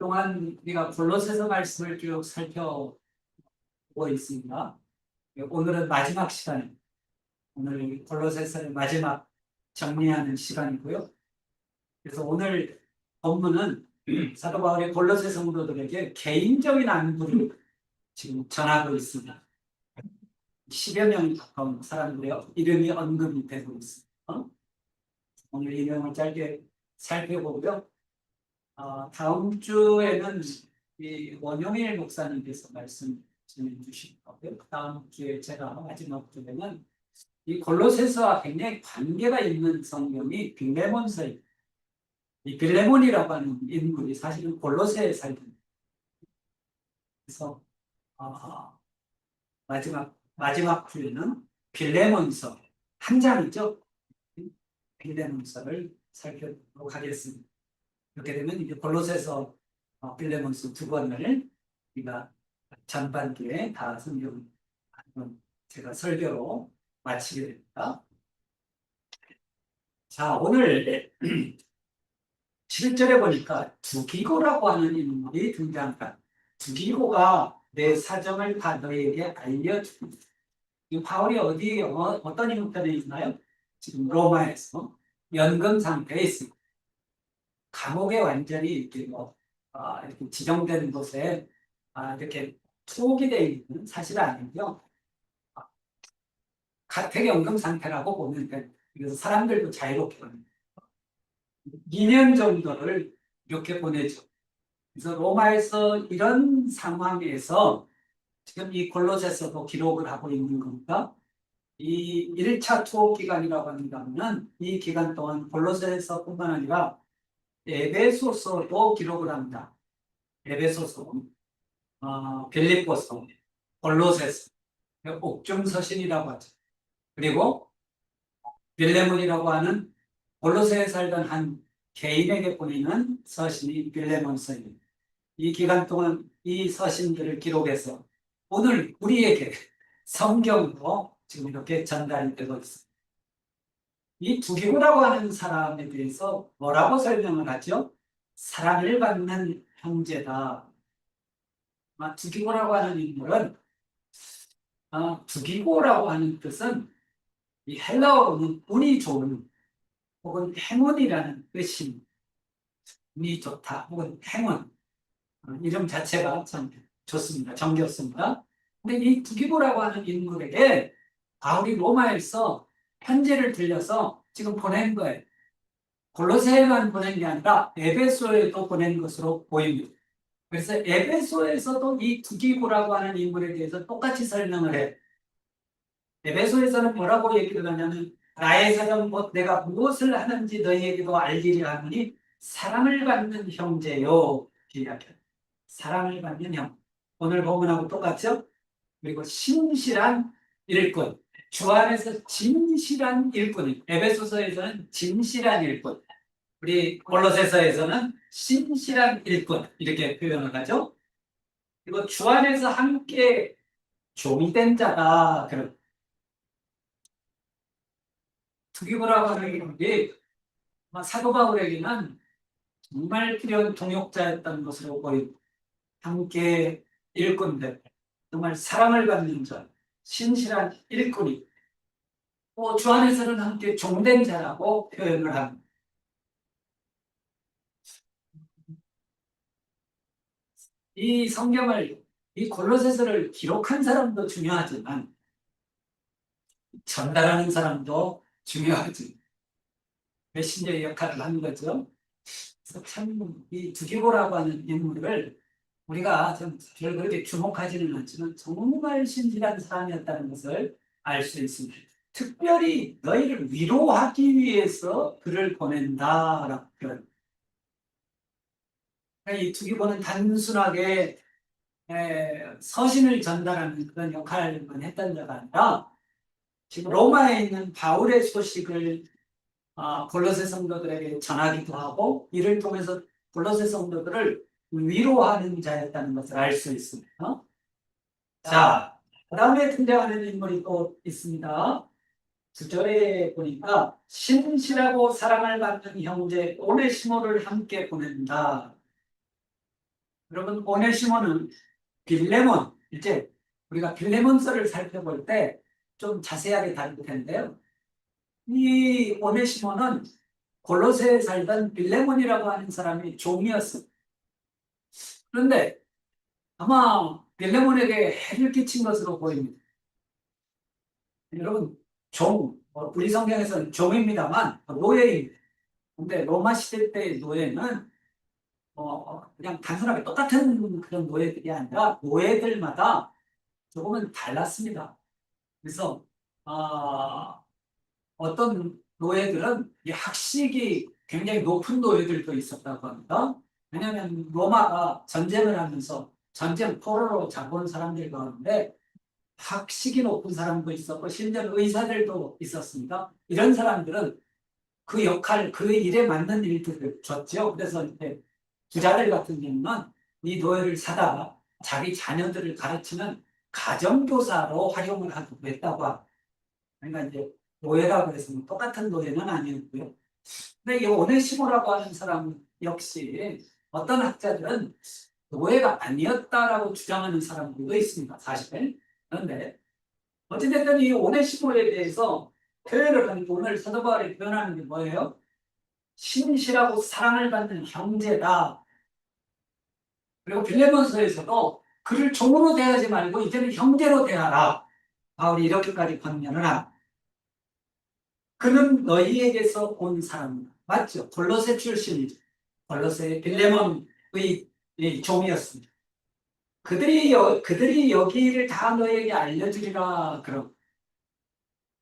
그동안 우리가 골로새서 말씀을 쭉 살펴보고 있습니다. 오늘은 마지막 시간입니다. 오늘 골로새서의 마지막 정리하는 시간이고요. 그래서 오늘 본문은 사도 바울이 골로새 성도들에게 개인적인 안부를 지금 전하고 있습니다. 10여 명이 가까운 사람들의 이름이 언급이 되고 있습니다. 오늘 이 내용을 짧게 살펴보고요. 다음 주에는 이 원용일 목사님께서 말씀 전해주실 거고요. 다음 주에 제가 마지막 주에는 이 골로새서와 굉장히 관계가 있는 성경이 빌레몬서입니다. 이 빌레몬이라고 하는 인물이 사실은 골로새에 살던. 그래서 마지막 주에는 빌레몬서 한 장이죠. 빌레몬서를 살펴보도록 하겠습니다. 이렇게 되면 이제 골로새서, 빌레몬서 두 권을 우리가 전반기에 다 성경 제가 설교로 마치게 됩니다. 자, 오늘 7절에 보니까 두기고라고 하는 인물이 등장합니다. 두기고가 내 사정을 다 너희에게 알려줍니다. 이 바울이 어떤 형편에 있나요? 지금 로마에서 연금 상태에 있습니다. 감옥에 완전히 이렇게 이렇게 지정된 곳에 이렇게 투옥이 되어 있는 사실은 아니고요. 가택연금 상태라고 보면 돼요. 그래서 사람들도 자유롭게 보냅니다. 2년 정도를 이렇게 보내죠. 그래서 로마에서 이런 상황에서 지금 이 골로새서도 기록을 하고 있는 겁니다. 이 1차 투옥 기간이라고 한다면 이 기간 동안 골로새서뿐만 아니라 에베소서도 기록을 합니다. 에베소서, 빌립보서, 골로새서, 옥중서신이라고 하죠. 그리고 빌레몬이라고 하는 골로새에 살던 한 개인에게 보내는 서신이 빌레몬서입니다. 이 기간 동안 이 서신들을 기록해서 오늘 우리에게 성경으로 지금 이렇게 전달이 되고 있습니다. 이 두기고라고 하는 사람에 대해서 뭐라고 설명을 하죠? 사랑을 받는 형제다. 두기고라고 하는 인물은 두기고라고 하는 뜻은 이 헬라어로는 운이 좋은 혹은 행운이라는 뜻입니다. 운이 좋다 혹은 행운, 이름 자체가 참 좋습니다. 정겹습니다. 근데 이 두기고라고 하는 인물에게 바울이 로마에서 편지를 들려서 지금 보낸 거예요. 골로새에만 보낸 게 아니라 에베소에도 보낸 것으로 보입니다. 그래서 에베소에서도 이 두기고라고 하는 인물에 대해서 똑같이 설명을 해요. 에베소에서는 뭐라고 얘기를 하냐면 나의 사정 곧 내가 무엇을 하는지 너희에게도 알리려 하노니 사랑을 받는 형제요. 이야기합니다. 사랑을 받는 형. 오늘 본문하고 똑같죠? 그리고 신실한 일꾼. 주 안에서 진실한 일꾼. 에베소서에서는 진실한 일꾼. 우리 골로새서에서는 신실한 일꾼. 이렇게 표현을 하죠. 그리고 주 안에서 함께 종이 된 자가 그런 두기고라고 하는 게 사도 바울에게는 정말 필요한 동역자였던 것으로 보입니다. 함께 일꾼들, 정말 사랑을 받는 자, 신실한 일꾼이 또 주 안에서는 함께 종된 자라고 표현을 합니다. 이 성경을, 이 골로새서를 기록한 사람도 중요하지만 전달하는 사람도 중요하지. 메신저의 역할을 하는 거죠. 그래서 참 이 두기고라고 하는 인물을 우리가 좀 별 그렇게 주목하지는 않지만 정말 신실한 사람이었다는 것을 알 수 있습니다. 특별히 너희를 위로하기 위해서 그를 보낸다라고 표현. 이 두기고는 단순하게 서신을 전달하는 그런 역할만 했던 자가 아니라 지금 로마에 있는 바울의 소식을 골로새 성도들에게 전하기도 하고 이를 통해서 골로새 성도들을 위로하는 자였다는 것을 알 수 있습니다. 자, 그 다음에 등장하는 인물이 또 있습니다. 9절에 보니까 신실하고 사랑을 받는 형제 오네시모를 함께 보낸다. 여러분, 오네시모는 빌레몬, 이제 우리가 빌레몬서를 살펴볼 때 좀 자세하게 다룰 텐데요. 이 오네시모는 골로새에 살던 빌레몬이라고 하는 사람이 종이었어요. 그런데 아마 빌레몬에게 해를 끼친 것으로 보입니다. 여러분, 우리 성경에서는 종입니다만 노예입니다. 근데 로마 시대 때의 노예는 그냥 단순하게 똑같은 그런 노예들이 아니라 노예들마다 조금은 달랐습니다. 그래서 어떤 노예들은 이 학식이 굉장히 높은 노예들도 있었다고 합니다. 왜냐하면 로마가 전쟁을 하면서 전쟁 포로로 잡은 사람들 가운데 학식이 높은 사람도 있었고 심지어 의사들도 있었습니다. 이런 사람들은 그 역할, 그 일에 맞는 일들을 줬죠. 그래서 이제 부자들 같은 경우는 이 노예를 사다가 자기 자녀들을 가르치는 가정교사로 활용을 하고 했다고 합니다. 그러니까 이제 노예라고 해서 똑같은 노예는 아니었고요. 근데 이 오네시모라고 하는 사람 역시 어떤 학자들은 노예가 아니었다라고 주장하는 사람들도 있습니다. 사실. 그런데 어찌됐든 이 오네시모에 대해서 표현을 하는 오늘 사도 바울이 표현하는 게 뭐예요? 신실하고 사랑을 받는 형제다. 그리고 빌레몬서에서도 그를 종으로 대하지 말고 이제는 형제로 대하라. 바울이 이렇게까지 권면을 합니다. 그는 너희에게서 온 사람 맞죠? 골로새 출신이죠. 골로새 빌레몬의 이 종이었습니다. 그들이 여기를 다 너희에게 알려주리라. 그럼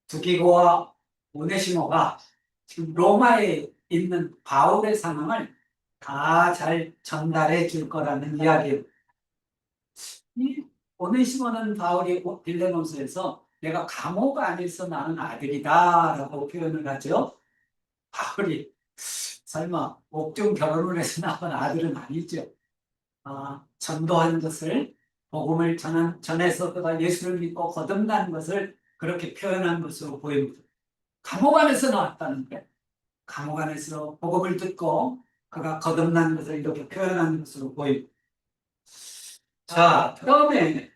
두기고와 오네시모가 지금 로마에 있는 바울의 상황을 다 잘 전달해 줄 거라는 이야기예요. 이 오네시모는 바울이 빌레몬서에서 내가 감옥 안에서 낳은 아들이다라고 표현을 하죠. 바울이 설마 옥중 결혼을 해서 낳은 아들은 아니죠. 전도한 것을 복음을 전해서 그가 예수를 믿고 거듭난 것을 그렇게 표현한 것으로 보입니다. 감옥 안에서 나왔다는 게 감옥 안에서 복음을 듣고 그가 거듭난 것을 이렇게 표현한 것으로 보입니다. 자, 그다음에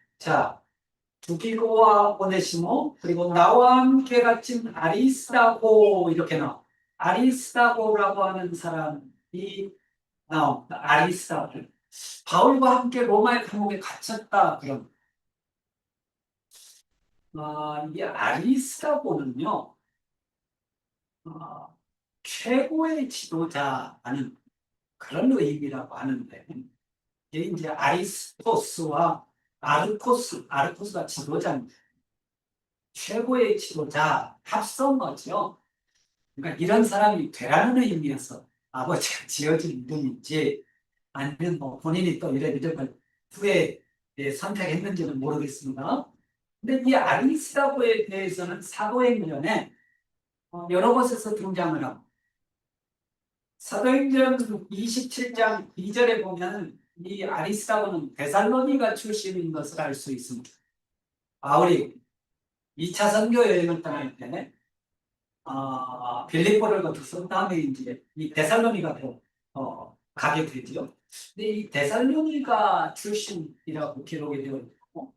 두기고와 오네시모 그리고 나와 함께 갇힌 아리스다고 이렇게 나와. 아리스다고라고 하는 사람이 나옵니다. 아리스다고. 바울과 함께 로마의 감옥에 갇혔다. 그럼 이 아리스다고는요. 최고의 지도자라는 그런 의미라고 하는데 이게 이제 아리스토스와 아르코스가 지도자입니다. 최고의 지도자 합성 거죠. 그러니까 이런 사람이 되라는 의미에서 아버지가 지어진 이름인지 아니면 뭐 본인이 또 이런 이름을 후에 선택했는지는 모르겠습니다. 근데 이 아리스다고에 대해서는 사도행전에 여러 곳에서 등장을 하고 사도행전 27장 2절에 보면 이 아리스다고는 데살로니가 출신인 것을 알 수 있습니다. 바울이 2차 선교 여행을 떠날 때 빌립보를 거쳐서 다음에 이제 이 데살로니가로 가게 되죠. 근데 이 데살로니가 출신이라고 기록이 되어 있고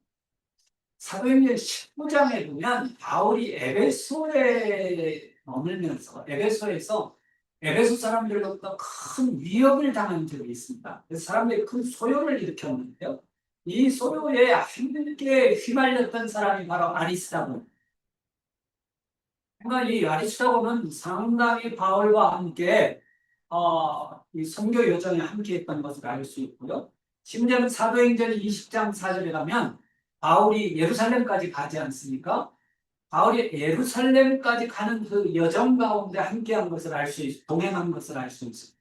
사도행전 19장에 보면 바울이 에베소에 머물면서 에베소에서 에베소 사람들로부터 큰 위협을 당한 적이 있습니다. 그래서 사람들이 큰 소요를 일으켰는데요. 이 소요에 힘들게 휘말렸던 사람이 바로 아리스다고. 그러니까 이 아리스다고는 상당히 바울과 함께 이 선교 여정에 함께했던 것을 알 수 있고요. 심지어는 사도행전 20장 4절에 가면 바울이 예루살렘까지 가지 않습니까? 바울이 예루살렘까지 가는 그 여정 가운데 함께한 것을 알 수 있어요. 동행한 것을 알 수 있어요.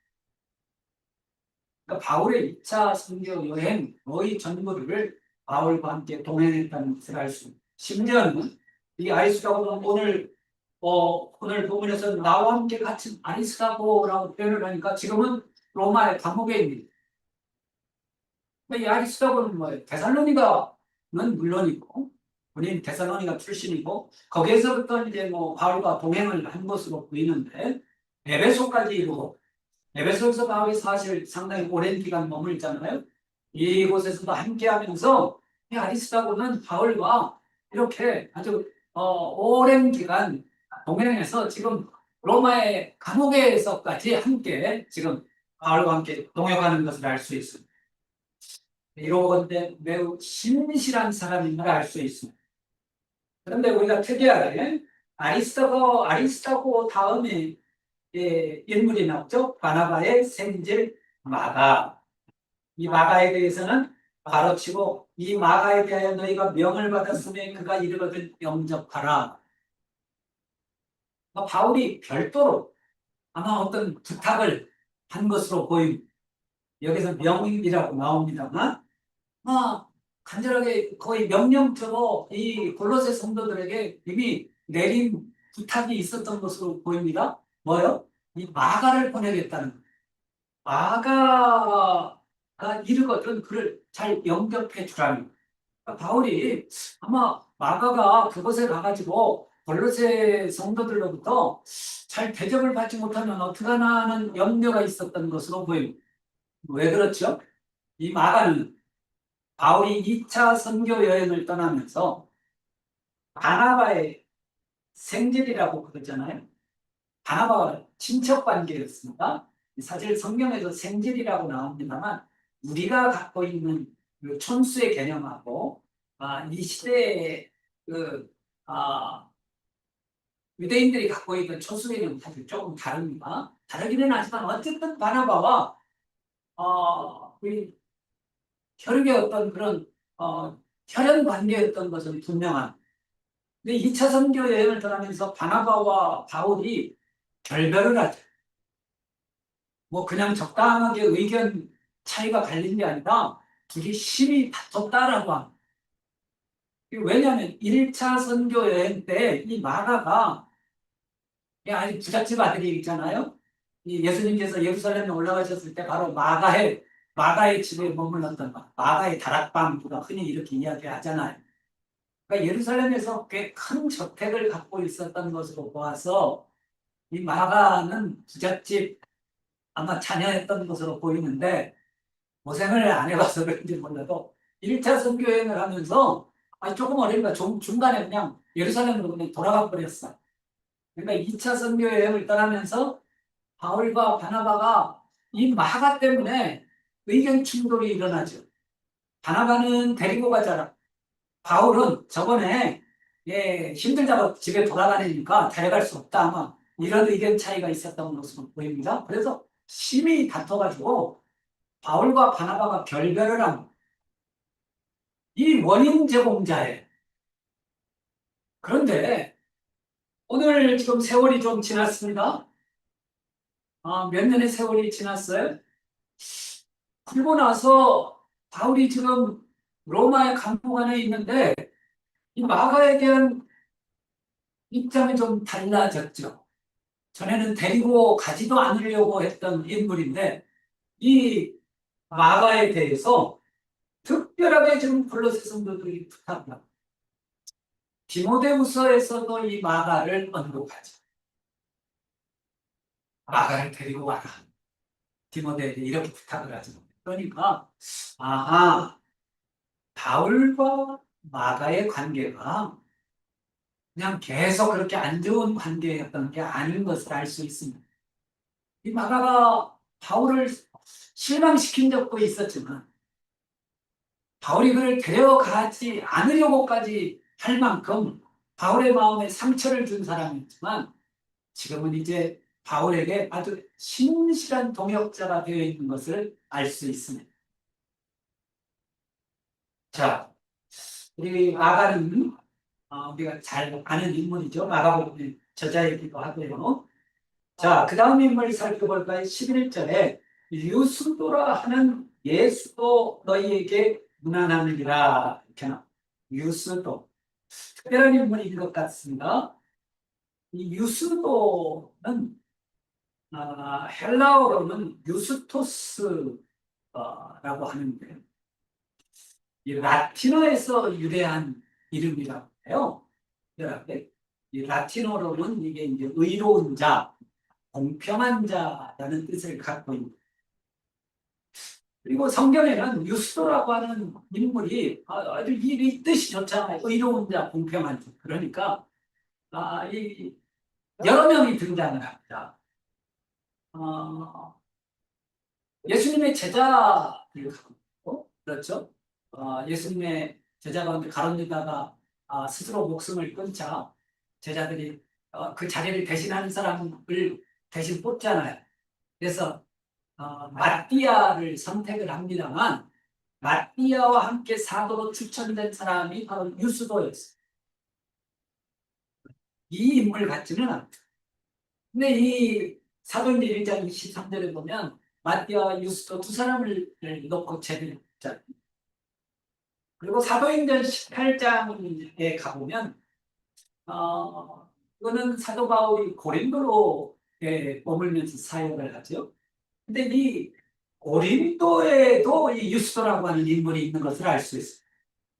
그러니까 바울의 2차 선교 여행 거의 전부를 바울과 함께 동행했다는 것을 알 수 있어요. 심지어는 이 아리스다고는 오늘 본문에서 나와 함께 같은 아리스다고라고 표현을 하니까 지금은 로마의 감옥에 있는 이 아리스다고는 뭐예요? 데살로니가는 물론이고 본인 데살로니가 출신이고 거기에서부터 이제 뭐 바울과 동행을 한 것으로 보이는데 에베소까지 이루고 에베소에서 바울이 사실 상당히 오랜 기간 머물잖아요. 이곳에서도 함께하면서 이 아리스도고는 바울과 이렇게 아주 오랜 기간 동행해서 지금 로마의 감옥에서까지 함께 지금 바울과 함께 동역하는 것을 알 수 있습니다. 이로건데 매우 신실한 사람임을 알 수 있습니다. 그런데 우리가 특이하게 아리스도고 다음에 인물이 나오죠. 바나바의 생질 마가. 이 마가에 대해서는 바로 치고 이 마가에 대하여 너희가 명을 받았으면 그가 이르거든 영접하라. 바울이 별도로 아마 어떤 부탁을 한 것으로 보입니다. 여기서 명이라고 나옵니다만 간절하게 거의 명령처로 이 골로새 성도들에게 이미 내린 부탁이 있었던 것으로 보입니다. 뭐요? 이 마가를 보내겠다는 거예요. 마가가 이르거든 그를 잘 영접해 주라는 거예요. 바울이 아마 마가가 그곳에 가가지고 골로새 성도들로부터 잘 대접을 받지 못하면 어떡하나 하는 염려가 있었던 것으로 보입니다. 왜 그렇죠? 이 마가는 바울이 2차 선교 여행을 떠나면서 바나바의 생질이라고 그러잖아요. 바나바와 친척 관계였습니다. 사실 성경에도 생질이라고 나옵니다만 우리가 갖고 있는 그 촌수의 개념하고 이 시대의 그 유대인들이 갖고 있는 촌수 개념은 사실 조금 다릅니다. 다르기는 하지만 어쨌든 바나바와 우리 혈육의 어떤 그런 혈연 관계였던 것은 분명한. 근데 2차 선교 여행을 떠나면서 바나바와 바울이 결별을 하죠. 뭐 그냥 적당하게 의견 차이가 갈린 게 아니라 둘이 심히 다퉜다라고 합니다. 왜냐하면 1차 선교 여행 때 이 마가가 아직 부잣집 아들이 있잖아요. 이 예수님께서 예루살렘에 올라가셨을 때 바로 마가의 집에 머물렀던 마가의 다락방가 흔히 이렇게 이야기하잖아요. 그러니까 예루살렘에서 꽤 큰 저택을 갖고 있었던 것으로 보아서 이 마가는 부잣집 아마 자녀였던 것으로 보이는데 고생을 안 해봐서 그런지 몰라도 1차 선교여행을 하면서 조금 어리니까 중간에 그냥 예루살렘으로 그냥 돌아가 버렸어. 그러니까 2차 선교여행을 떠나면서 바울과 바나바가 이 마가 때문에 의견 충돌이 일어나죠. 바나바는 데리고 가자라. 바울은 저번에 힘들다고 집에 돌아가니까 데려갈 수 없다 아마 이런 의견 차이가 있었던 것으로 보입니다. 그래서 심히 다퉈가지고 바울과 바나바가 결별을 합니다. 이 원인 제공자예요. 그런데 오늘 지금 세월이 좀 지났습니다. 몇 년의 세월이 지났어요. 그리고 나서 바울이 지금 로마의 감옥 안에 있는데 이 마가에 대한 입장이 좀 달라졌죠. 전에는 데리고 가지도 않으려고 했던 인물인데 이 마가에 대해서 특별하게 지금 골로새 성도들이 부탁합니다. 디모데후서에서도 이 마가를 언급하죠. 마가를 데리고 와라. 디모데에게 이렇게 부탁을 하죠. 그러니까 바울과 마가의 관계가 그냥 계속 그렇게 안 좋은 관계였던 게 아닌 것을 알 수 있습니다. 이 마가가 바울을 실망시킨 적도 있었지만 바울이 그를 데려가지 않으려고까지 할 만큼 바울의 마음에 상처를 준 사람이었지만 지금은 이제 바울에게 아주 신실한 동역자가 되어 있는 것을 알 수 있습니다. 자, 우리 마가는 우리가 잘 아는 인물이죠. 마가복음 저자이기도 하고요. 자, 그 다음 인물 살펴볼까요? 11절에 유스도라 하는 예수도 너희에게 무난하느니라 이렇게 나와. 유스도. 특별한 인물인 것 같습니다. 이 유스도는 헬라어로는 유스토스라고 하는데 이 라틴어에서 유래한 이름이라고 해요. 이 라틴어로는 이게 이제 의로운 자, 공평한 자라는 뜻을 갖고 있는. 그리고 성경에는 유스도라고 하는 인물이 아주 이 뜻이 좋잖아요. 의로운 자, 공평한 자. 그러니까 이 여러 명이 등장을 합니다. 어, 예수님의 제자들, 그렇죠? 예수님의 제자 가운데 가룟 유다가 스스로 목숨을 끊자 제자들이 그 자리를 대신하는 사람을 대신 뽑잖아요. 그래서 마띠아를 선택을 합니다만 마띠아와 함께 사도로 추천된 사람이 바로 유스도였어요. 이 인물 같지는 않다. 근데 이 사도행전 1장 23절에 보면 마띠아와 유스도 두 사람을 놓고 제비를 뽑자. 그리고 사도행전 18장에 가보면 이거는 사도 바울이 고린도로 머물면서 사역을 하죠. 근데 이 고린도에도 이 유스도라고 하는 인물이 있는 것을 알 수 있어요.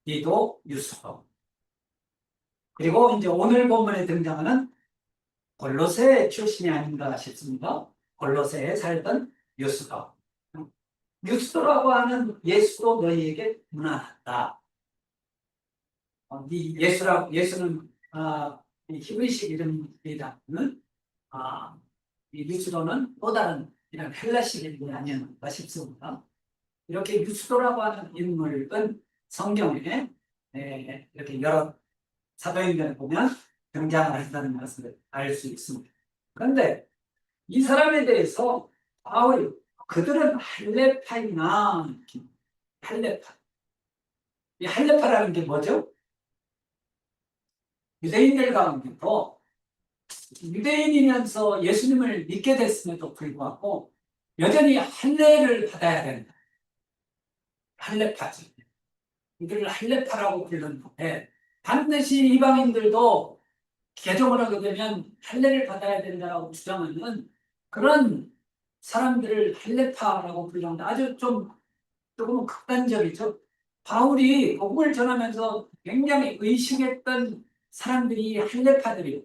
이도 유스도. 그리고 이제 오늘 본문에 등장하는 골로새 출신이 아닌가 싶습니다. 골로새에 살던 유스도. 유스도라고 하는 예수도 너희에게 무난하다. 이 예수는 이 히브리식 이름이라는 이 유스도는 또 다른 이런 헬라식 이름이 아니었나 싶습니다. 이렇게 유스도라고 하는 인물은 성경에 이렇게 여러 사도행전에 보면 등장을 한다는 것을 알 수 있습니다. 그런데 이 사람에 대해서 바울이 그들은 할레파이나 할레파. 이 할레파라는 게 뭐죠? 유대인들 가운데도 유대인이면서 예수님을 믿게 됐음에도 불구하고 여전히 할례를 받아야 된다. 할례파죠. 이들을 할례파라고 불렀는데 반드시 이방인들도 개종을 하게 되면 할례를 받아야 된다고 주장하는 그런 사람들을 할례파라고 불렀는데 아주 조금은 극단적이죠. 바울이 복음을 전하면서 굉장히 의식했던 사람들이 할례파들이에요.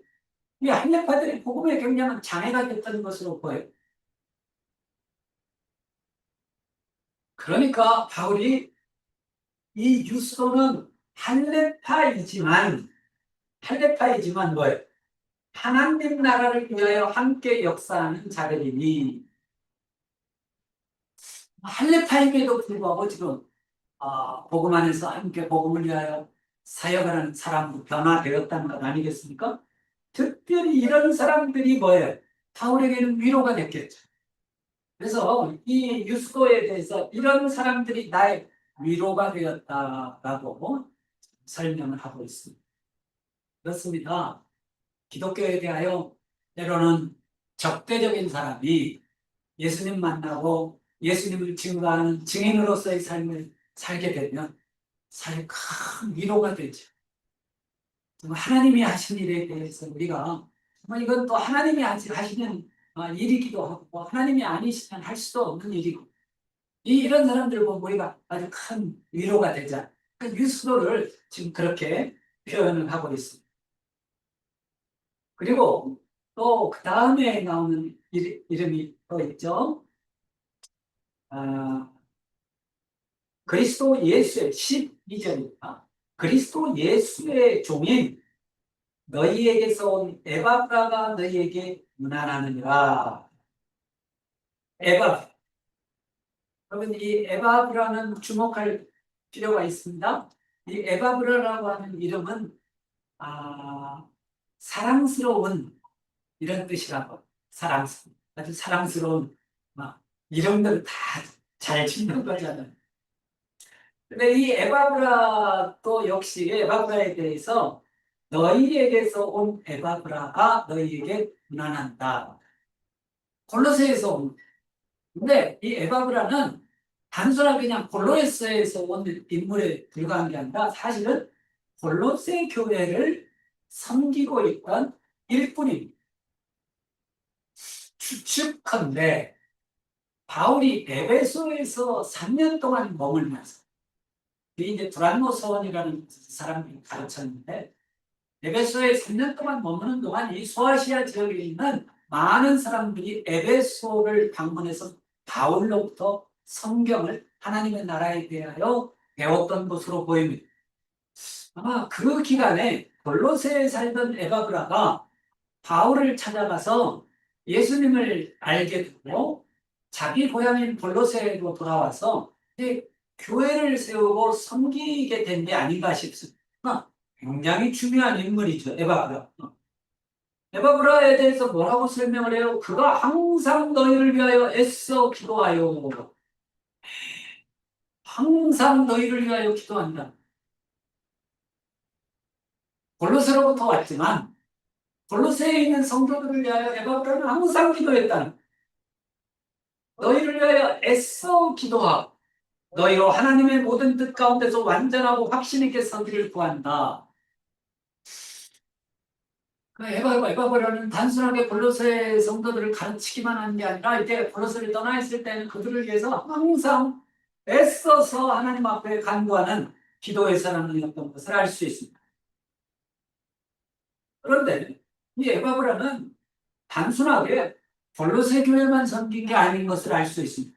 이 할례파들이 복음에 굉장한 장애가 됐다는 것으로 보여요. 그러니까 바울이 이 유스도는 할례파이지만 뭐예요? 하나님 나라를 위하여 함께 역사하는 자들이니 할례파임에도 불구하고 지금 복음 안에서 함께 복음을 위하여 사역하는 사람으로 변화되었다는 것 아니겠습니까? 특별히 이런 사람들이 뭐예요? 바울에게는 위로가 됐겠죠. 그래서 이 유스도에 대해서 이런 사람들이 나의 위로가 되었다라고 설명을 하고 있습니다. 그렇습니다. 기독교에 대하여 때로는 적대적인 사람이 예수님 만나고 예수님을 증거하는 증인으로서의 삶을 살게 되면 사실 큰 위로가 되죠. 하나님이 하신 일에 대해서 우리가 이건 또 하나님이 하시는 일이기도 하고 하나님이 아니시면 할 수도 없는 일이고 이런 사람들 보면 우리가 아주 큰 위로가 되자. 그 유스도를 지금 그렇게 표현을 하고 있습니다. 그리고 또 그 다음에 나오는 이름이 또 있죠. 그리스도 예수의 12절입니다. 그리스도 예수의 종인 너희에게서 온 에바브라가 너희에게 문안하느니라. 에바브라. 그러면 이 에바브라는 주목할 필요가 있습니다. 이 에바브라라고 하는 이름은 사랑스러운 이런 뜻이라고. 사랑스러운. 아주 사랑스러운 이름들 다 잘 짓는 거잖아요. 근데 이 에바브라도 역시 에바브라에 대해서 너희에게서 온 에바브라가 너희에게 문안한다. 골로새에서 온. 근데 이 에바브라는 단순하게 그냥 골로새에서 온 인물에 불과한 게 아니라 사실은 골로새 교회를 섬기고 있던 일꾼입니다. 추측컨대 바울이 에베소에서 3년 동안 머물면서 이제 두란노 서원이라는 사람이 가르쳤는데 에베소에 3년 동안 머무는 동안 이 소아시아 지역에 있는 많은 사람들이 에베소를 방문해서 바울로부터 성경을 하나님의 나라에 대하여 배웠던 것으로 보입니다. 아마 그 기간에 골로새에 살던 에바브라가 바울을 찾아가서 예수님을 알게 되고 자기 고향인 골로새로 돌아와서 이제 교회를 세우고 섬기게 된 게 아닌가 싶습니다. 굉장히 중요한 인물이죠, 에바브라. 에바브라에 대해서 뭐라고 설명을 해요? 그가 항상 너희를 위하여 애써 기도하여. 항상 너희를 위하여 기도한다. 골로새로부터 왔지만 골로새에 있는 성도들을 위하여 에바브라는 항상 기도했다는, 너희를 위하여 애써 기도하고 너희로 하나님의 모든 뜻 가운데서 완전하고 확신 있게 서기를 구한다. 에바브라는 단순하게 골로새 성도들을 가르치기만 한 게 아니라 이제 골로새를 떠나 있을 때는 그들을 위해서 항상 애써서 하나님 앞에 간구하는 기도의 사람이었던 것을 알 수 있습니다. 그런데 이 에바브라는 단순하게 골로새 교회만 섬긴 게 아닌 것을 알 수 있습니다.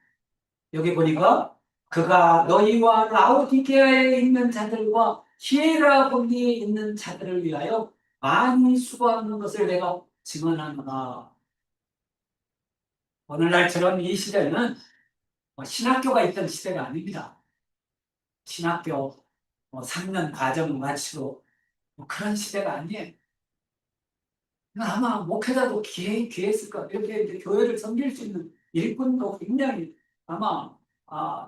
여기 보니까 그가 너희와 라오디게아에 있는 자들과 히에라볼리에 있는 자들을 위하여 많이 수고하는 것을 내가 증언하노라. 오늘날처럼 이 시대는 신학교가 있던 시대가 아닙니다. 신학교 3년 과정을 마치고 그런 시대가 아니에요. 아마 목회자도 귀했을 거예요. 이렇게 이제 교회를 섬길 수 있는 일꾼도 굉장히 아마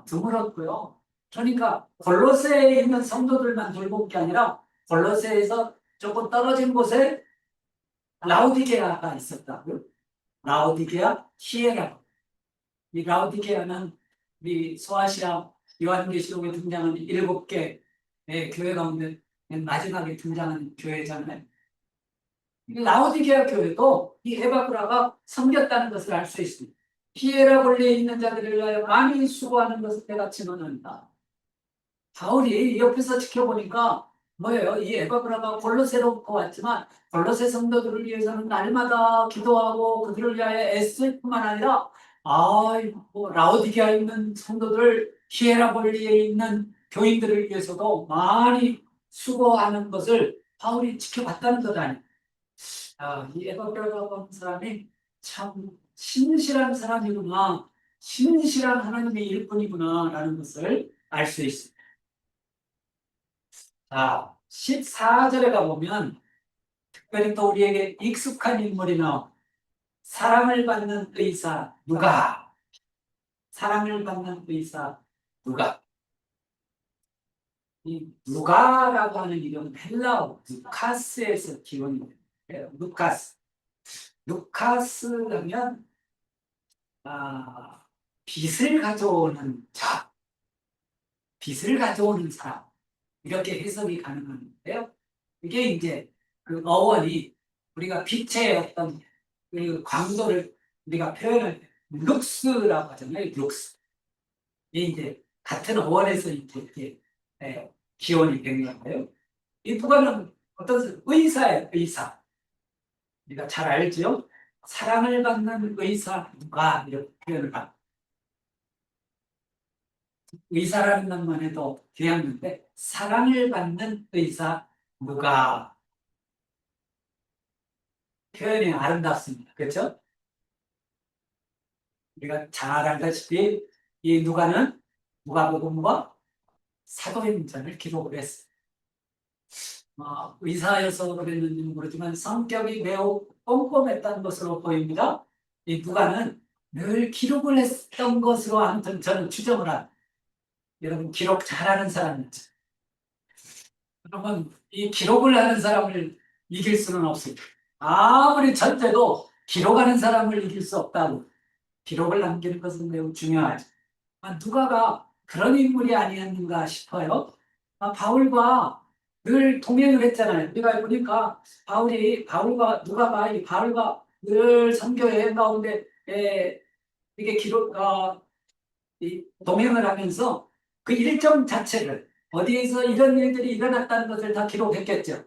드물었고요. 그러니까 골로새에 있는 성도들만 돌볼 게 아니라 골로새에서 조금 떨어진 곳에 라오디게아가 있었다고요. 라오디게아, 히에라. 이 라오디게아는 우리 소아시아 요한계시록에 등장하는 7개의 교회 가운데 맨 마지막에 등장하는 교회잖아요. 라오디게아 교회도 이 에바브라가 섬겼다는 것을 알 수 있습니다. 히에라볼리에 있는 자들을 위하여 많이 수고하는 것을 내가 증언한다. 바울이 옆에서 지켜보니까 뭐예요? 이 에바브라가 골로새로부터 왔지만 골로새 성도들을 위해서는 날마다 기도하고 그들을 위하여 애쓸 뿐만 아니라 라오디게아에 있는 성도들, 히에라볼리에 있는 교인들을 위해서도 많이 수고하는 것을 바울이 지켜봤다는 것 아니에요. 이 에바브라라고 하는 사람이 참 신실한 사람이구나, 신실한 하나님의 일꾼이구나 라는 것을 알 수 있습니다. 14절에 가보면 특별히 또 우리에게 익숙한 인물이 나옵니다. 사랑을 받는 의사 누가? 사랑을 받는 의사 누가? 이 누가라고 하는 이름은 헬라어 루카스에서 기원이 돼요. 루카스. 루카스라면 빛을 가져오는 자, 빛을 가져오는 사람, 이렇게 해석이 가능한데요. 이게 이제 그 어원이 우리가 빛의 어떤 그 광도를 우리가 표현할 때 룩스라고 하잖아요. 룩스. 이게 이제 같은 어원에서 이렇게 기원이 된 건데요. 이 누가는 어떤 의사예요. 의사. 우리가 잘 알죠? 사랑을 받는 의사 누가 이렇게 표현을 합니다. 의사라는 것만 해도 귀한데 사랑을 받는 의사 누가, 표현이 아름답습니다. 그렇죠? 우리가 잘 알다시피 이 누가는 누가복음과 사도행전을 기록을 했어요. 의사여서 그랬는지는 모르지만 성격이 매우 꼼꼼했다는 것으로 보입니다. 이 누가는 늘 기록을 했던 것으로 아무튼 저는 추정을 합니다. 여러분 기록 잘하는 사람이죠. 그러면 이 기록을 하는 사람을 이길 수는 없습니다. 아무리 천재도 기록하는 사람을 이길 수 없다고. 기록을 남기는 것은 매우 중요하죠. 누가가 그런 인물이 아니었는가 싶어요. 바울과 늘 동행을 했잖아요. 우리가 보니까 바울과 늘 선교 여행 가운데 이게 동행을 하면서 그 일정 자체를 어디에서 이런 일들이 일어났다는 것을 다 기록했겠죠.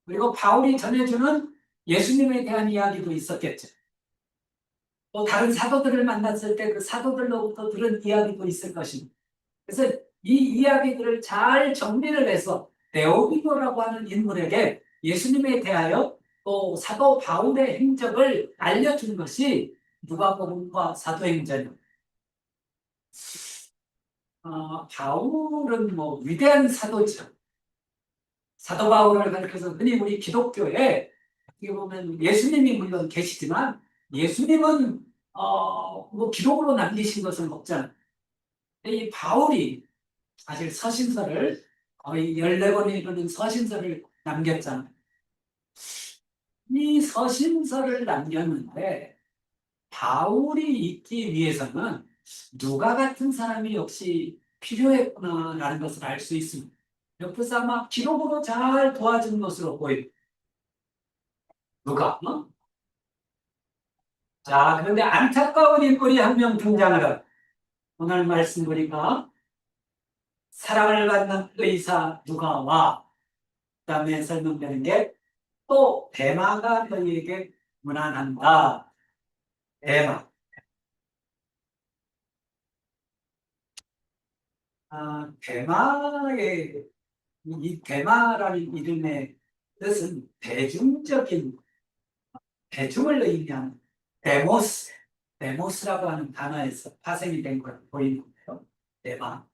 그리고 바울이 전해주는 예수님에 대한 이야기도 있었겠죠. 또 다른 사도들을 만났을 때 그 사도들로부터 들은 이야기도 있을 것입니다. 그래서 이 이야기들을 잘 정리를 해서 데오비고라고 하는 인물에게 예수님에 대하여 또 사도 바울의 행적을 알려준 것이 누가복음과 사도행전입니다. 바울은 뭐 위대한 사도죠. 사도 바울을 가리켜서 흔히 우리 기독교에 어떻게 보면 예수님이 물론 계시지만 예수님은 뭐 기록으로 남기신 것은 없잖아요. 이 바울이 사실 서신서를 거의 14권에 이르는 서신서를 남겼잖아요. 이 서신서를 남겼는데 바울이 있기 위해서는 누가 같은 사람이 역시 필요했구나라는 것을 알 수 있습니다. 옆에서 아마 기록으로 잘 도와준 것으로 보입니다. 누가? 자, 그런데 안타까운 인물이 한 명 등장을 합니다. 오늘 말씀 보니까 사랑을 받는 의사 누가와 그다음에 설명되는 게 또 대마가 너희에게 문안한다. 대마. 대마의 이 대마라는 이름의 뜻은 대중적인 대중을 의미하는 데모스, 데모스라고 하는 단어에서 파생이 된 걸 보이는 거예요. 대마.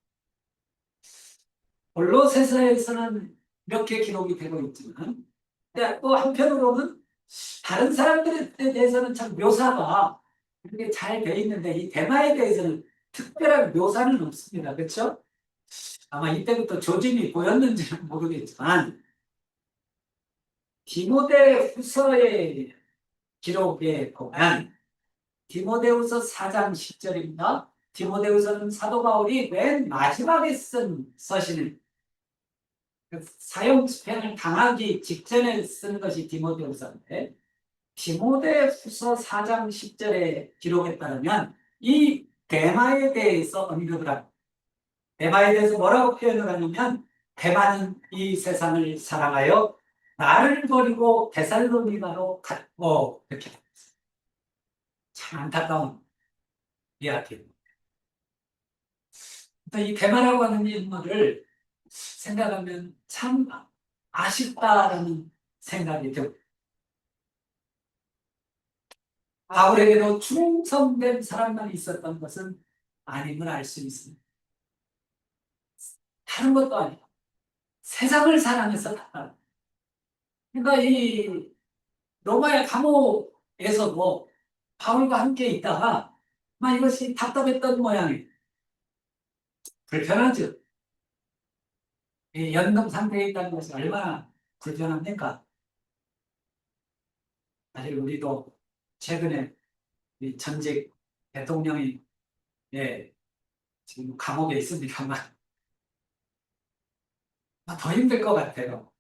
골로새서에서는 이렇게 기록이 되고 있지만 또 한편으로는 다른 사람들에 대해서는 참 묘사가 이렇게 잘 돼 있는데 이 대마에 대해서는 특별한 묘사는 없습니다. 그렇죠? 아마 이때부터 조짐이 보였는지는 모르겠지만 디모데 후서의 기록에 보면 디모데후서 4장 10절입니다. 디모데후서는 사도 바울이 맨 마지막에 쓴 서신을 사형 집행을 당하기 직전에 쓴 것이 디모데후서인데 디모데후서 4장 10절의 기록에 따르면 이 대마에 대해서 언급을 합니다. 대마에 대해서 뭐라고 표현을 하냐면 대마는 이 세상을 사랑하여 나를 버리고 데살로니가로 갔고 이렇게 참 안타까운 이야기입니다. 이 대마라고 하는 인물을 생각하면 참 아쉽다라는 생각이 듭니다. 바울에게도 충성된 사람만 있었던 것은 아님을 알 수 있습니다. 다른 것도 아니고 세상을 사랑해서 다. 그러니까 이 로마의 감옥에서도 바울과 함께 있다가 막 이것이 답답했던 모양이에요. 불편하죠. 이 연금 상태에 있다는 것이 얼마나 불편합니까? 사실 우리도 최근에 이 전직 대통령이 지금 감옥에 있습니다만 더 힘들 것 같아요.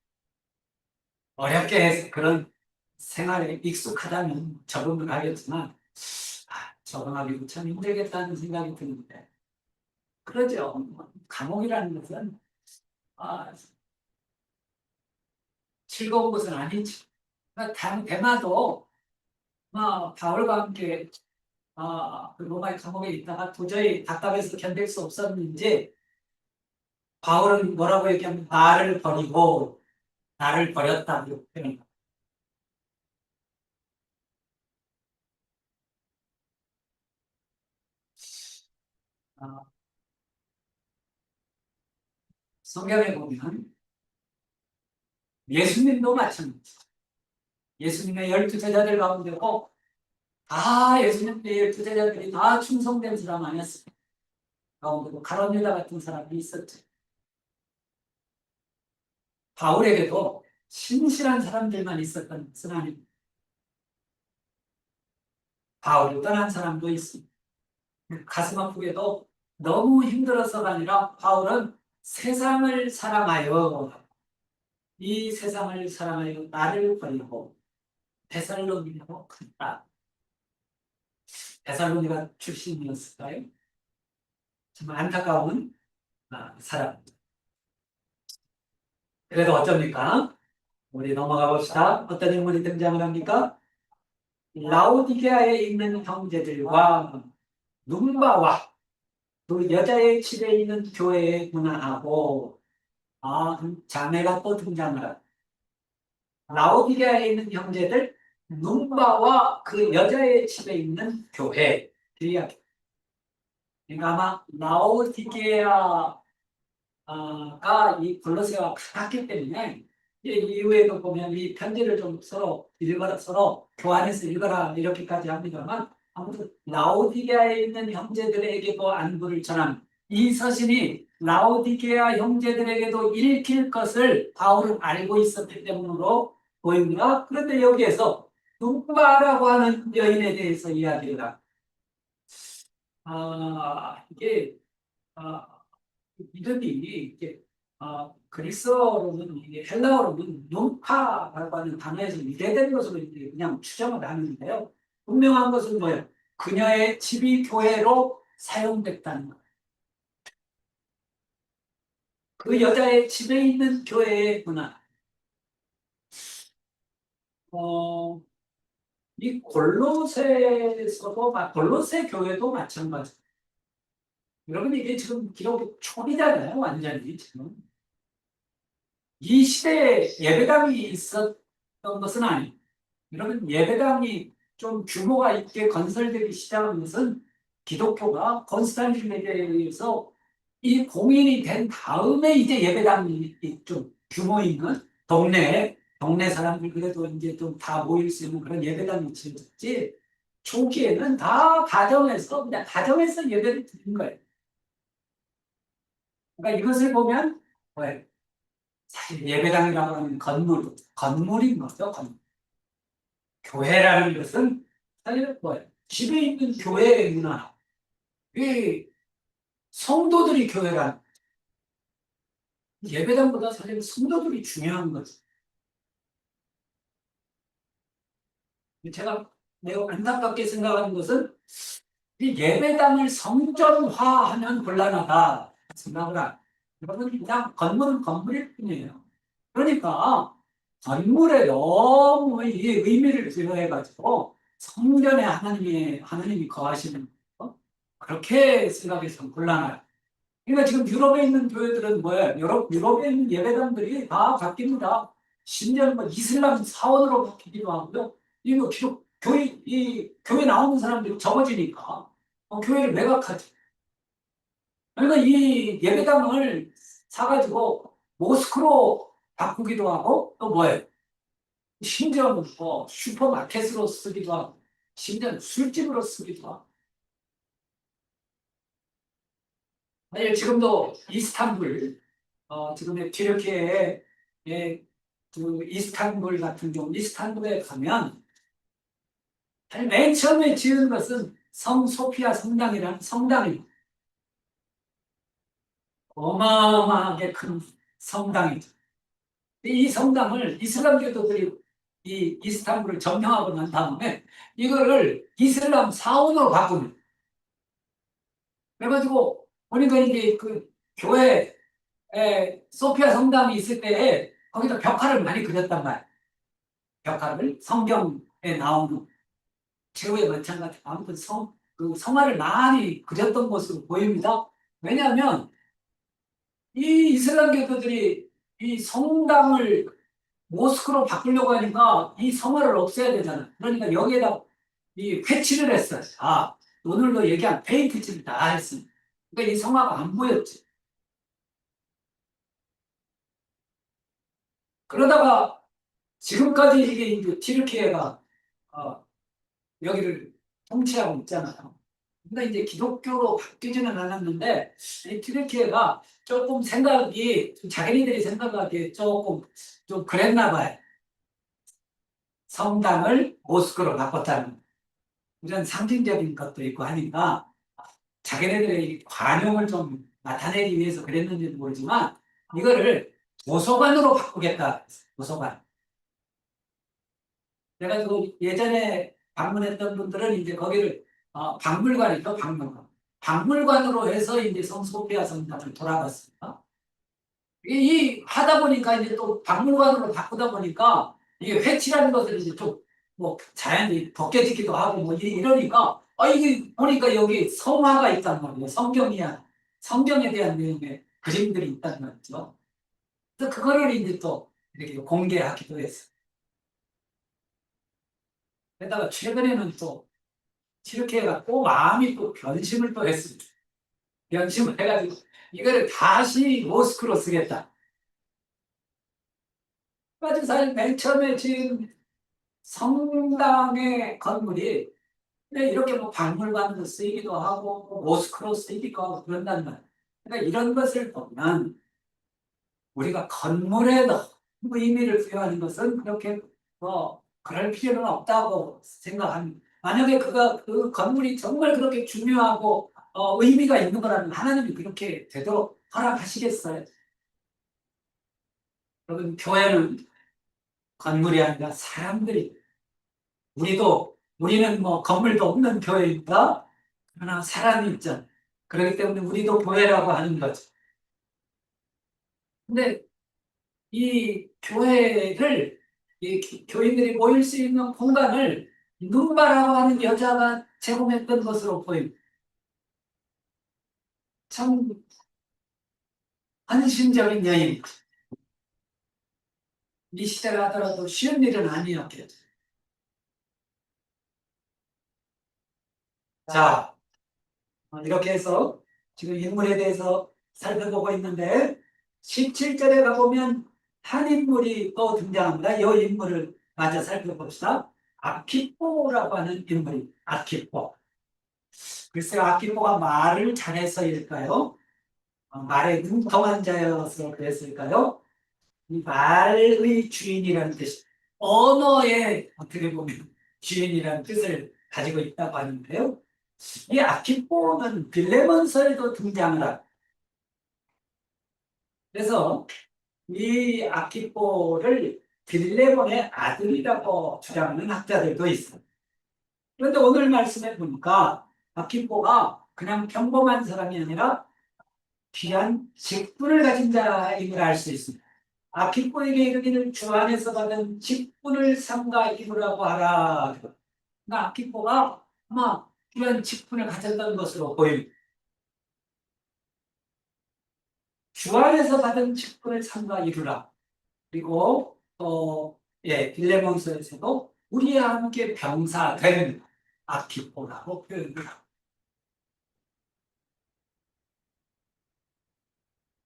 어렵게 해서 그런 생활에 익숙하다면 적응을 하겠지만 적응하기도 참 힘들겠다는 생각이 드는데 그러죠. 감옥이라는 것은 즐거운 것은 아니죠. 그러니까 대마도 바울과 함께 그 로마의 감옥에 있다가 도저히 답답해서 견딜 수 없었는지 바울은 뭐라고 얘기하면 나를 버리고 나를 버렸다고 표현합니다. 성경에 보면 예수님도 마찬가지죠. 예수님의 12제자들 가운데고 예수님의 12제자들이 다 충성된 사람 아니었습니까? 가운데도 가룟 유다 같은 사람이 있었죠. 바울에게도 신실한 사람들만 있었던 것은 아닙니다. 바울을 떠난 사람도 있습니다. 가슴 아프게도 너무 힘들어서가 아니라 바울은 세상을 사랑하여 이 세상을 사랑하여 나를 버리고 데살로니가로 갔다. 데살로니가 출신이었을까요? 정말 안타까운 사람. 그래도 어쩝니까? 우리 넘어가 봅시다. 어떤 인물이 등장을 합니까? 라오디게아에 있는 형제들과 눈바와 그 여자의 집에 있는 교회의 문화하고 자매가 또 등장을 합니다. 라오디게아에 있는 형제들 눈바와 그 여자의 집에 있는 교회 이야기. 그러니까 아마 라오디게아가 이 골로새와 같았기 때문에 이후에도 보면 이 편지를 좀 서로 읽어라, 서로 교환해서 읽어라 이렇게까지 합니다만 아무튼 라오디게아에 있는 형제들에게도 안부를 전합니다. 이 서신이 라오디게아 형제들에게도 읽힐 것을 바울은 알고 있었기 때문으로 보입니다. 그런데 여기에서 눈바라고 하는 여인에 대해서 이야기를 합니다. 이게 아, 이름이 이게 그리스어로는 이게 헬라어로는 눈파라고 하는 단어에서 유래된 것으로 이제 그냥 추정을 하는데요. 분명한 것은 뭐예요? 그녀의 집이 교회로 사용됐다는 것. 그 여자의 집에 있는 교회의 문화. 어, 이 골로새에서도 골로새 교회도 마찬가지. 여러분 이게 지금 기록 초기잖아요, 완전히 지금. 이 시대에 예배당이 있었던 것은 아니에요. 여러분 예배당이 좀 규모가 있게 건설되기 시작한 것은 기독교가 건스탄티노에게 의해서 이 공인이 된 다음에 이제 예배당이 좀 규모 있는 동네 사람들 그래도 이제 좀 다 모일 수 있는 그런 예배당이 지어졌지. 초기에는 다 가정에서 그냥 가정에서 예배를 드린 거예요. 그러니까 이것을 보면 뭐예요? 사실 예배당이라고 하는 건물인 거죠. 건물. 교회라는 것은 사실 뭐예요? 집에 있는 교회의 문화. 이 성도들이 교회란 예배당보다 사실 성도들이 중요한 거죠. 제가 매우 안타깝게 생각하는 것은 이 예배당을 성전화하면 곤란하다 생각을 합니다. 여러분 그냥 건물은 건물일 뿐이에요. 그러니까 건물에 너무 이 의미를 부여해가지고 성전에 하나님이 거하시는 거 그렇게 생각해서 곤란해요. 그러니까 지금 유럽에 있는 교회들은 뭐예요? 유럽에 있는 예배당들이 다 바뀝니다. 심지어는 뭐 이슬람 사원으로 바뀌기도 하고요. 이거 교회 나오는 사람들이 적어지니까 교회를 매각하지. 그러니까 이 예배당을 사가지고 모스크로 바꾸기도 하고 또 뭐예요? 심지어는 뭐 슈퍼마켓으로 쓰기도 하고 심지어는 술집으로 쓰기도 하고 만약 지금도 이스탄불 지금의 튀르키예의 그 이스탄불 같은 경우 이스탄불에 가면 맨 처음에 지은 것은 성 소피아 성당이라는 성당입니다. 어마어마하게 큰 성당이죠. 이 성당을 이슬람교도들이 이 이스탄불을 점령하고 난 다음에 이거를 이슬람 사원으로 바꿉니다. 그래가지고 보니까 이제 그 교회 소피아 성당이 있을 때에 거기다 벽화를 많이 그렸단 말이에요. 벽화를 성경에 나오는 최후의 마찬가지 아무튼 그 성화를 많이 그렸던 것으로 보입니다. 왜냐하면 이 이슬람 교도들이 이 성당을 모스크로 바꾸려고 하니까 이 성화를 없애야 되잖아. 그러니까 여기에다 이 회치를 했어요. 오늘로 얘기한 페인트 칠을 다 했어요. 그러니까 이 성화가 안 보였지. 그러다가 지금까지 이게 이제 튀르키예가 여기를 통치하고 있잖아요. 근데 이제 기독교로 바뀌지는 않았는데 이 튀르키예가 조금 자기네들이 생각하기에 조금 좀 그랬나 봐요. 성당을 모스크로 바꿨다는 이런 상징적인 것도 있고 하니까 자기네들의 관용을 좀 나타내기 위해서 그랬는지도 모르지만 이거를 도서관으로 바꾸겠다. 도서관. 그래가지고 예전에 방문했던 분들은 이제 거기를 박물관이죠, 박물관. 박물관으로 해서 이제 성소피아 성당을 돌아갔습니다. 하다 보니까 이제 또 박물관으로 바꾸다 보니까 이게 회치라는 것을 이제 좀 뭐 자연히 벗겨지기도 하고 뭐 이러니까 이게 보니까 여기 성화가 있단 말이에요. 성경이야. 성경에 대한 내용의 그림들이 있단 말이죠. 그래서 그거를 이제 또 이렇게 공개하기도 했어요. 게다가 최근에는 또 이렇게 해갖고 마음이 또 변심을 또 했습니다. 변심을 해가지고 이거를 다시 모스크로 쓰겠다. 그래가지고 사실 맨 처음에 지은 성당의 건물이 이렇게 뭐 박물관으로 쓰이기도 하고 뭐 모스크로 쓰이기도 하고 그런단 말이에요. 그러니까 이런 것을 보면 우리가 건물에 너무 의미를 부여하는 것은 그렇게 뭐 그럴 필요는 없다고 생각합니다. 만약에 그 건물이 정말 그렇게 중요하고 의미가 있는 거라면 하나님이 그렇게 되도록 허락하시겠어요? 여러분, 교회는 건물이 아니라 사람들이, 우리는 뭐 건물도 없는 교회입니다. 그러나 사람이 있잖아요. 그렇기 때문에 우리도 교회라고 하는 거죠. 근데 이 교회를, 교인들이 모일 수 있는 공간을 눈바라고 하는 여자가 제공했던 것으로 보입니다. 참 헌신적인 여인. 이 시대를 하더라도 쉬운 일은 아니었겠죠. 자, 이렇게 해서 지금 인물에 대해서 살펴보고 있는데 17절에 가보면 한 인물이 또 등장합니다. 이 인물을 마저 살펴봅시다. 아키포라고 하는 인물이 아키포. 글쎄요, 아키포가 말을 잘해서일까요? 말에 능통한 자여서 그랬을까요? 이 말의 주인이라는 뜻, 언어의 어떻게 보면 주인이라는 뜻을 가지고 있다고 하는데요. 이 아키포는 빌레몬서에도 등장을 합니다. 그래서 이 아키포를 빌레몬의 아들이라고 주장하는 학자들도 있어요. 그런데 오늘 말씀해 보니까 아키포가 그냥 평범한 사람이 아니라 귀한 직분을 가진 자인 걸 알 수 있습니다. 아키포에게 이르기를 주 안에서 받은 직분을 삼가 이루라고 하라. 그러니까 아키포가 아마 귀한 직분을 가졌던 것으로 보입니다. 주 안에서 받은 직분을 삼가 이루라. 그리고 또 빌레몬서에서도 우리와 함께 병사된 아키포라고 표현합니다.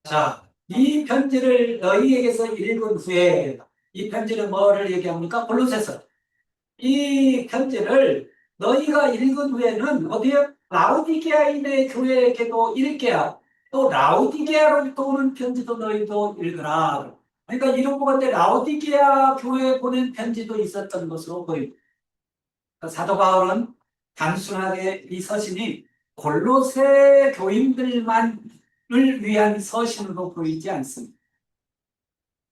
자, 이 편지를 너희에게서 읽은 후에 이 편지는 뭐를 얘기합니까? 골로새서. 이 편지를 너희가 읽은 후에는 어디에 라오디게아인의 교회에게도 읽게야. 또 라오디게아로부터 오는 편지도 너희도 읽으라. 그러니까 이런 것 같아 라오디게아 교회에 보낸 편지도 있었던 것으로 보입니다. 그러니까 사도 바울은 단순하게 이 서신이 골로새 교인들만을 위한 서신으로 보이지 않습니다.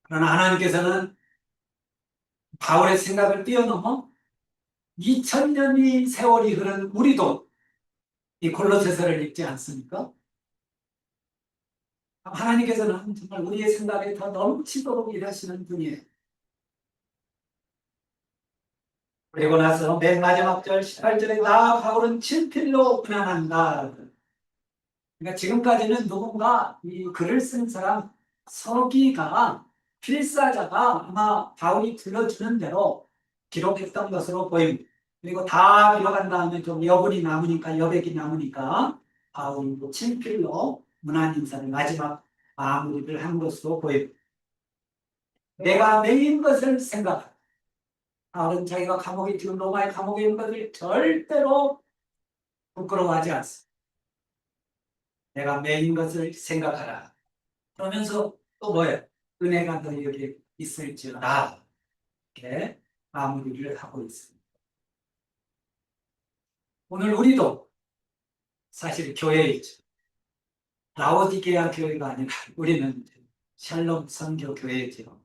그러나 하나님께서는 바울의 생각을 뛰어넘어 2000년이 세월이 흐른 우리도 이 골로새서를 읽지 않습니까? 하나님께서는 정말 우리의 생각에 더 넘치도록 일하시는 분이에요. 그리고 나서 맨 마지막 절 18절에 나 바울은 친필로 문안한다. 그러니까 지금까지는 누군가 이 글을 쓴 사람 서기가 필사자가 아마 바울이 불러주는 대로 기록했던 것으로 보입니다. 그리고 다 기록한 다음에 좀 여분이 남으니까 여백이 남으니까 바울이 친필로 문안 인사를 마지막 마무리를 한 것으로 보입니다. 내가 매인 것을 생각하라. 바울은 자기가 감옥에 지금 로마의 감옥에 있는 것을 절대로 부끄러워하지 않습니다. 내가 매인 것을 생각하라. 그러면서 또 뭐예요? 은혜가 너희에게 있을지어다. 이렇게 마무리를 하고 있습니다. 오늘 우리도 사실 교회이죠. 라오디게아 교회가 아니라 우리는 샬롬 선교 교회이죠.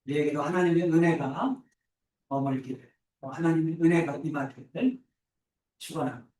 우리에게도 하나님의 은혜가 머물기를, 하나님의 은혜가 임하기를 축원합니다.